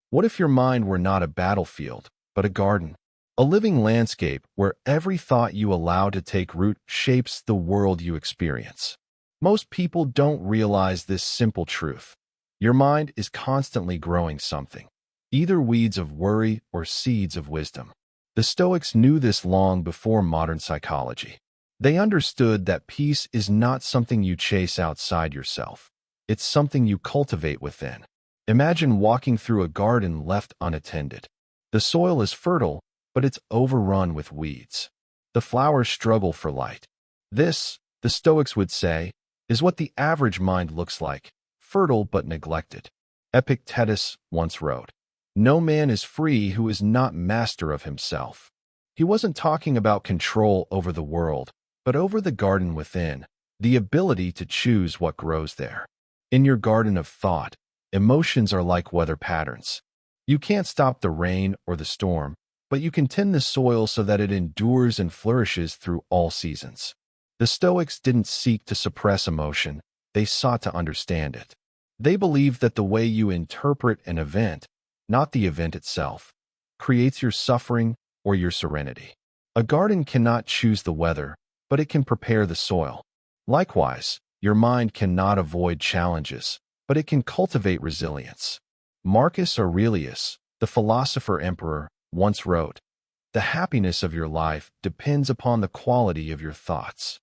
What if your mind were not a battlefield, but a garden? A living landscape where every thought you allow to take root shapes the world you experience. Most people don't realize this simple truth. Your mind is constantly growing something, either weeds of worry or seeds of wisdom. The Stoics knew this long before modern psychology. They understood that peace is not something you chase outside yourself. It's something you cultivate within. Imagine walking through a garden left unattended. The soil is fertile, but it's overrun with weeds. The flowers struggle for light. This, the Stoics would say, is what the average mind looks like, fertile but neglected. Epictetus once wrote, "No man is free who is not master of himself." He wasn't talking about control over the world, but over the garden within, the ability to choose what grows there. In your garden of thought, emotions are like weather patterns. You can't stop the rain or the storm, but you can tend the soil so that it endures and flourishes through all seasons. The Stoics didn't seek to suppress emotion, they sought to understand it. They believed that the way you interpret an event, not the event itself, creates your suffering or your serenity. A garden cannot choose the weather, but it can prepare the soil. Likewise, your mind cannot avoid challenges, but it can cultivate resilience. Marcus Aurelius, the philosopher emperor, once wrote, "The happiness of your life depends upon the quality of your thoughts."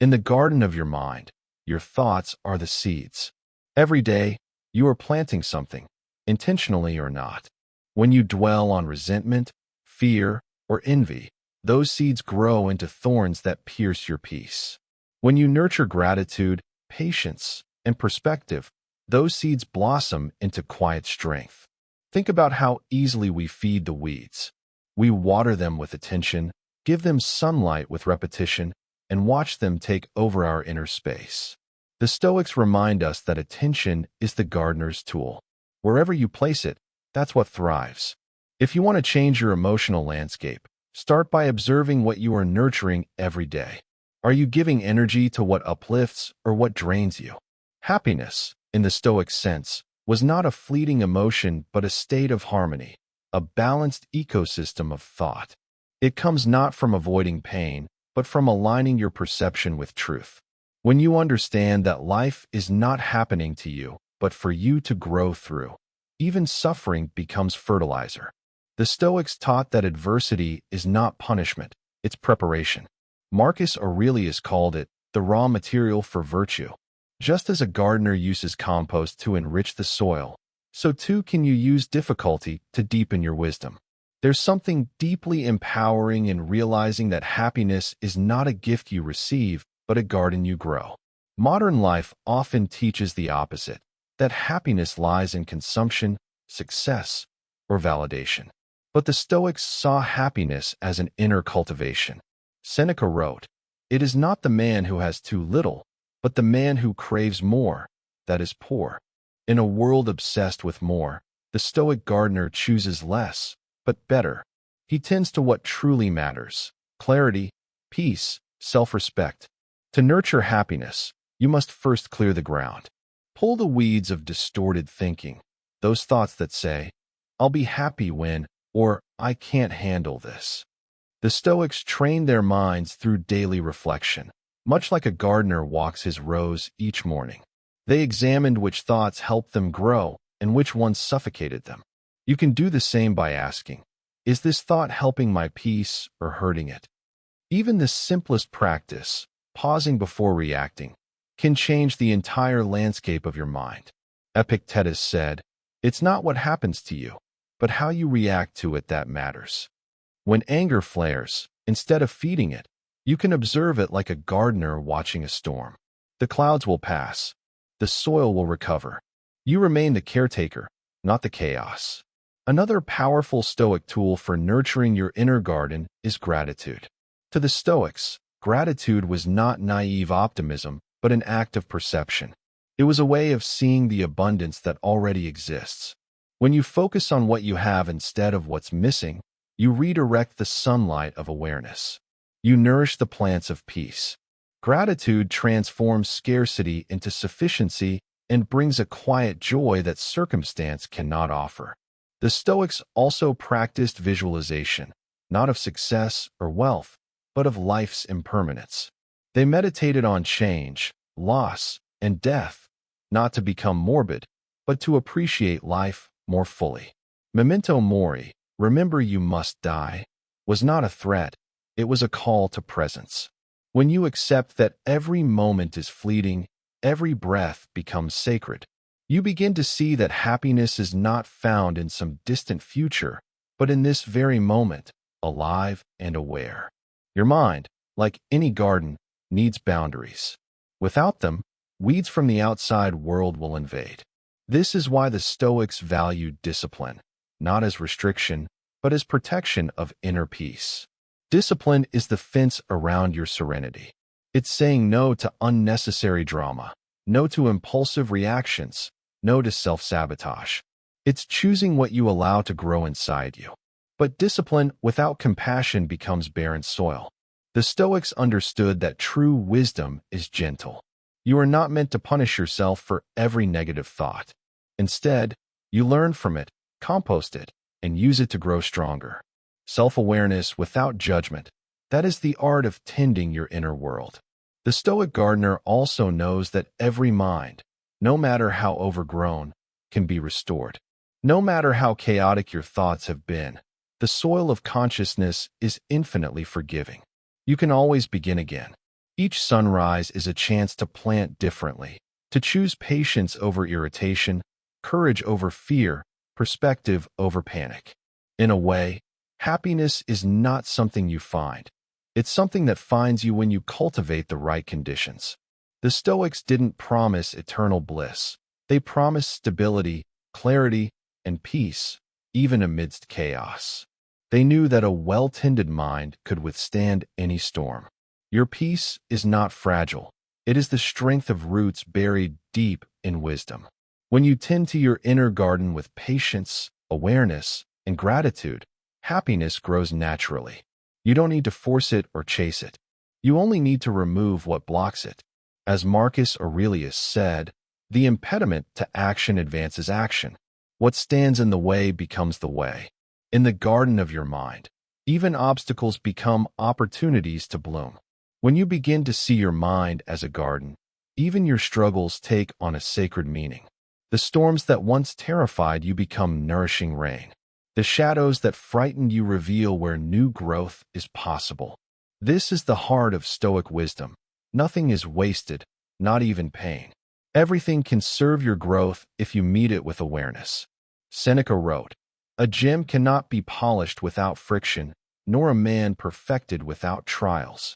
In the garden of your mind, your thoughts are the seeds. Every day, you are planting something, intentionally or not. When you dwell on resentment, fear, or envy, those seeds grow into thorns that pierce your peace. When you nurture gratitude, patience, and perspective, those seeds blossom into quiet strength. Think about how easily we feed the weeds. We water them with attention, give them sunlight with repetition, and watch them take over our inner space. The Stoics remind us that attention is the gardener's tool. Wherever you place it, that's what thrives. If you want to change your emotional landscape, start by observing what you are nurturing every day. Are you giving energy to what uplifts or what drains you? Happiness, in the Stoic sense, was not a fleeting emotion but a state of harmony, a balanced ecosystem of thought. It comes not from avoiding pain, but from aligning your perception with truth. When you understand that life is not happening to you, but for you to grow through, even suffering becomes fertilizer. The Stoics taught that adversity is not punishment, it's preparation. Marcus Aurelius called it the raw material for virtue. Just as a gardener uses compost to enrich the soil, so too can you use difficulty to deepen your wisdom. There's something deeply empowering in realizing that happiness is not a gift you receive, but a garden you grow. Modern life often teaches the opposite, that happiness lies in consumption, success, or validation. But the Stoics saw happiness as an inner cultivation. Seneca wrote, "It is not the man who has too little, but the man who craves more, that is poor." In a world obsessed with more, the Stoic gardener chooses less, but better. He tends to what truly matters: clarity, peace, self-respect. To nurture happiness, you must first clear the ground. Pull the weeds of distorted thinking, those thoughts that say, "I'll be happy when," or "I can't handle this." The Stoics trained their minds through daily reflection, much like a gardener walks his rows each morning. They examined which thoughts helped them grow and which ones suffocated them. You can do the same by asking, is this thought helping my peace or hurting it? Even the simplest practice, pausing before reacting, can change the entire landscape of your mind. Epictetus said, "It's not what happens to you, but how you react to it that matters." When anger flares, instead of feeding it, you can observe it like a gardener watching a storm. The clouds will pass. The soil will recover. You remain the caretaker, not the chaos. Another powerful Stoic tool for nurturing your inner garden is gratitude. To the Stoics, gratitude was not naive optimism, but an act of perception. It was a way of seeing the abundance that already exists. When you focus on what you have instead of what's missing, you redirect the sunlight of awareness. You nourish the plants of peace. Gratitude transforms scarcity into sufficiency and brings a quiet joy that circumstance cannot offer. The Stoics also practiced visualization, not of success or wealth, but of life's impermanence. They meditated on change, loss, and death, not to become morbid, but to appreciate life more fully. Memento mori, remember you must die, was not a threat, it was a call to presence. When you accept that every moment is fleeting, every breath becomes sacred. You begin to see that happiness is not found in some distant future, but in this very moment, alive and aware. Your mind, like any garden, needs boundaries. Without them, weeds from the outside world will invade. This is why the Stoics valued discipline, not as restriction, but as protection of inner peace. Discipline is the fence around your serenity. It's saying no to unnecessary drama, no to impulsive reactions, no to self-sabotage. It's choosing what you allow to grow inside you. But discipline without compassion becomes barren soil. The Stoics understood that true wisdom is gentle. You are not meant to punish yourself for every negative thought. Instead, you learn from it, compost it, and use it to grow stronger. Self-awareness without judgment, that is the art of tending your inner world. The Stoic gardener also knows that every mind, no matter how overgrown, can be restored. No matter how chaotic your thoughts have been, the soil of consciousness is infinitely forgiving. You can always begin again. Each sunrise is a chance to plant differently, to choose patience over irritation, courage over fear, perspective over panic. In a way, happiness is not something you find. It's something that finds you when you cultivate the right conditions. The Stoics didn't promise eternal bliss. They promised stability, clarity, and peace, even amidst chaos. They knew that a well-tended mind could withstand any storm. Your peace is not fragile. It is the strength of roots buried deep in wisdom. When you tend to your inner garden with patience, awareness, and gratitude, happiness grows naturally. You don't need to force it or chase it. You only need to remove what blocks it. As Marcus Aurelius said, the impediment to action advances action. What stands in the way becomes the way. In the garden of your mind, even obstacles become opportunities to bloom. When you begin to see your mind as a garden, even your struggles take on a sacred meaning. The storms that once terrified you become nourishing rain. The shadows that frightened you reveal where new growth is possible. This is the heart of Stoic wisdom. Nothing is wasted, not even pain. Everything can serve your growth if you meet it with awareness. Seneca wrote, "A gem cannot be polished without friction, nor a man perfected without trials."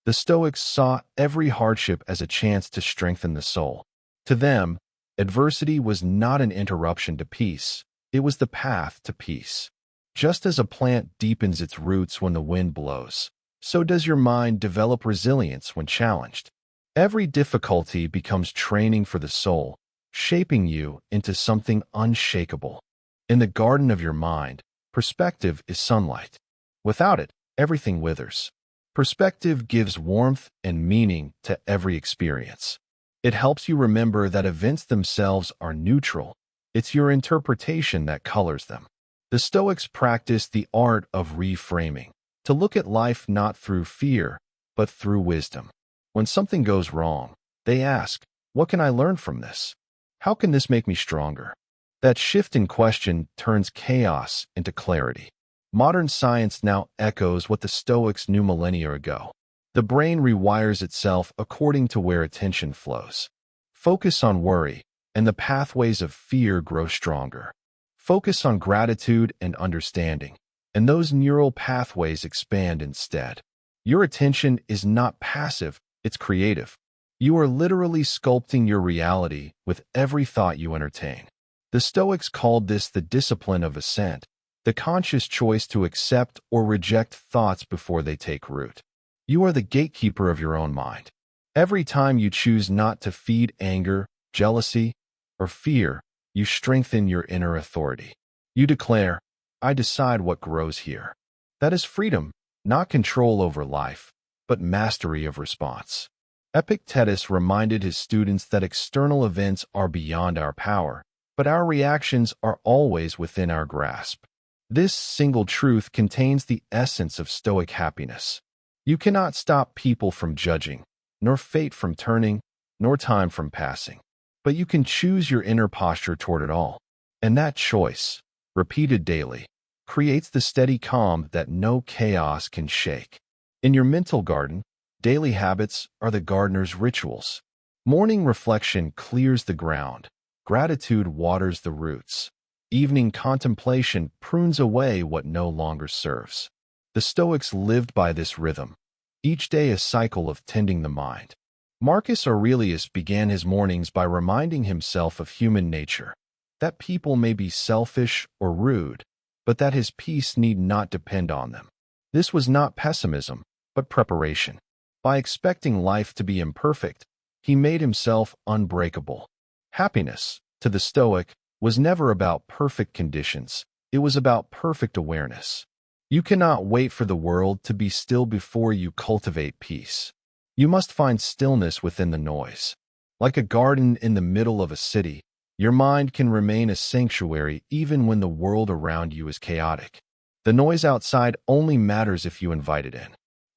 The Stoics saw every hardship as a chance to strengthen the soul. To them, adversity was not an interruption to peace. It was the path to peace. Just as a plant deepens its roots when the wind blows, so does your mind develop resilience when challenged. Every difficulty becomes training for the soul, shaping you into something unshakable. In the garden of your mind, perspective is sunlight. Without it, everything withers. Perspective gives warmth and meaning to every experience. It helps you remember that events themselves are neutral. It's your interpretation that colors them. The Stoics practiced the art of reframing, to look at life not through fear, but through wisdom. When something goes wrong, they ask, what can I learn from this? How can this make me stronger? That shift in question turns chaos into clarity. Modern science now echoes what the Stoics knew millennia ago. The brain rewires itself according to where attention flows. Focus on worry, and the pathways of fear grow stronger. Focus on gratitude and understanding, and those neural pathways expand instead. Your attention is not passive, it's creative. You are literally sculpting your reality with every thought you entertain. The Stoics called this the discipline of assent, the conscious choice to accept or reject thoughts before they take root. You are the gatekeeper of your own mind. Every time you choose not to feed anger, jealousy, or fear, you strengthen your inner authority. You declare, I decide what grows here. That is freedom, not control over life, but mastery of response. Epictetus reminded his students that external events are beyond our power, but our reactions are always within our grasp. This single truth contains the essence of Stoic happiness. You cannot stop people from judging, nor fate from turning, nor time from passing. But you can choose your inner posture toward it all. And that choice, repeated daily, creates the steady calm that no chaos can shake. In your mental garden, daily habits are the gardener's rituals. Morning reflection clears the ground. Gratitude waters the roots. Evening contemplation prunes away what no longer serves. The Stoics lived by this rhythm, each day a cycle of tending the mind. Marcus Aurelius began his mornings by reminding himself of human nature, that people may be selfish or rude, but that his peace need not depend on them. This was not pessimism, but preparation. By expecting life to be imperfect, he made himself unbreakable. Happiness, to the Stoic, was never about perfect conditions. It was about perfect awareness. You cannot wait for the world to be still before you cultivate peace. You must find stillness within the noise. Like a garden in the middle of a city, your mind can remain a sanctuary even when the world around you is chaotic. The noise outside only matters if you invite it in.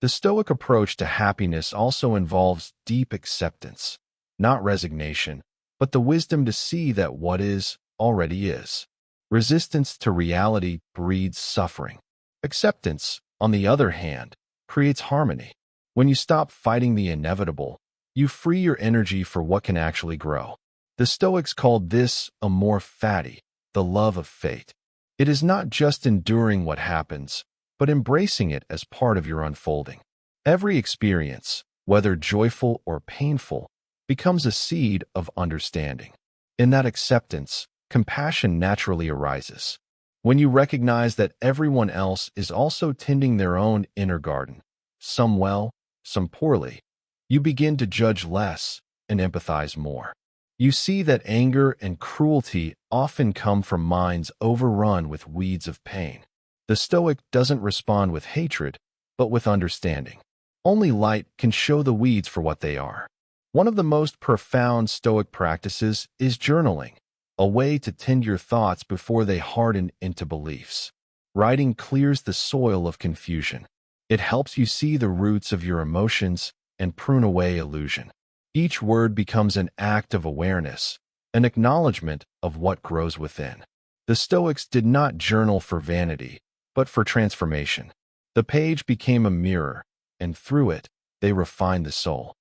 The Stoic approach to happiness also involves deep acceptance, not resignation, but the wisdom to see that what is already is. Resistance to reality breeds suffering. Acceptance, on the other hand, creates harmony. When you stop fighting the inevitable, you free your energy for what can actually grow. The Stoics called this amor fati, the love of fate. It is not just enduring what happens, but embracing it as part of your unfolding. Every experience, whether joyful or painful, becomes a seed of understanding. In that acceptance, compassion naturally arises. When you recognize that everyone else is also tending their own inner garden, some well, some poorly, you begin to judge less and empathize more. You see that anger and cruelty often come from minds overrun with weeds of pain. The Stoic doesn't respond with hatred, but with understanding. Only light can show the weeds for what they are. One of the most profound Stoic practices is journaling, a way to tend your thoughts before they harden into beliefs. Writing clears the soil of confusion. It helps you see the roots of your emotions and prune away illusion. Each word becomes an act of awareness, an acknowledgement of what grows within. The Stoics did not journal for vanity, but for transformation. The page became a mirror, and through it, they refined the soul.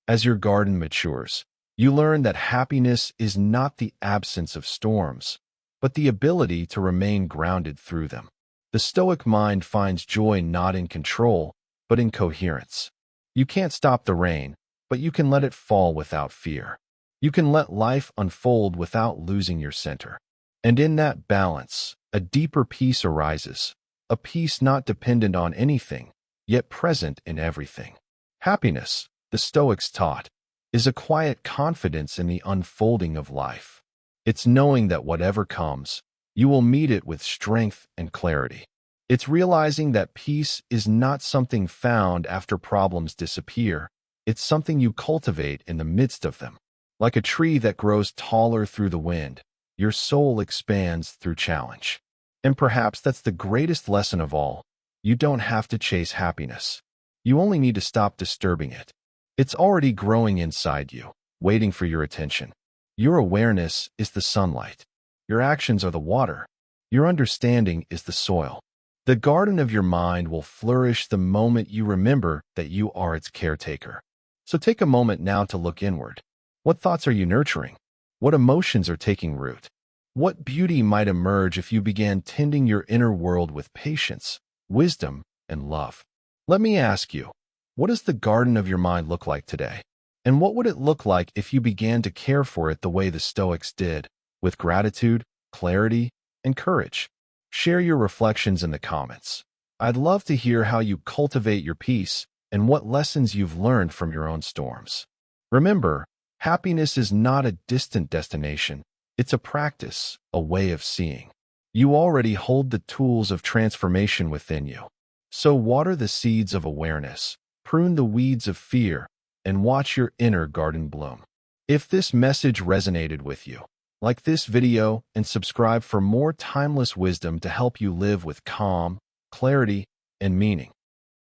As your garden matures, you learn that happiness is not the absence of storms, but the ability to remain grounded through them. The Stoic mind finds joy not in control, but in coherence. You can't stop the rain, but you can let it fall without fear. You can let life unfold without losing your center. And in that balance, a deeper peace arises, a peace not dependent on anything, yet present in everything. Happiness, the Stoics taught, is a quiet confidence in the unfolding of life. It's knowing that whatever comes, you will meet it with strength and clarity. It's realizing that peace is not something found after problems disappear. It's something you cultivate in the midst of them. Like a tree that grows taller through the wind, your soul expands through challenge. And perhaps that's the greatest lesson of all. You don't have to chase happiness. You only need to stop disturbing it. It's already growing inside you, waiting for your attention. Your awareness is the sunlight. Your actions are the water. Your understanding is the soil. The garden of your mind will flourish the moment you remember that you are its caretaker. So take a moment now to look inward. What thoughts are you nurturing? What emotions are taking root? What beauty might emerge if you began tending your inner world with patience, wisdom, and love? Let me ask you, what does the garden of your mind look like today? And what would it look like if you began to care for it the way the Stoics did, with gratitude, clarity, and courage? Share your reflections in the comments. I'd love to hear how you cultivate your peace and what lessons you've learned from your own storms. Remember, happiness is not a distant destination. It's a practice, a way of seeing. You already hold the tools of transformation within you. So water the seeds of awareness, prune the weeds of fear, and watch your inner garden bloom. If this message resonated with you, Like this video and subscribe for more timeless wisdom to help you live with calm, clarity, and meaning.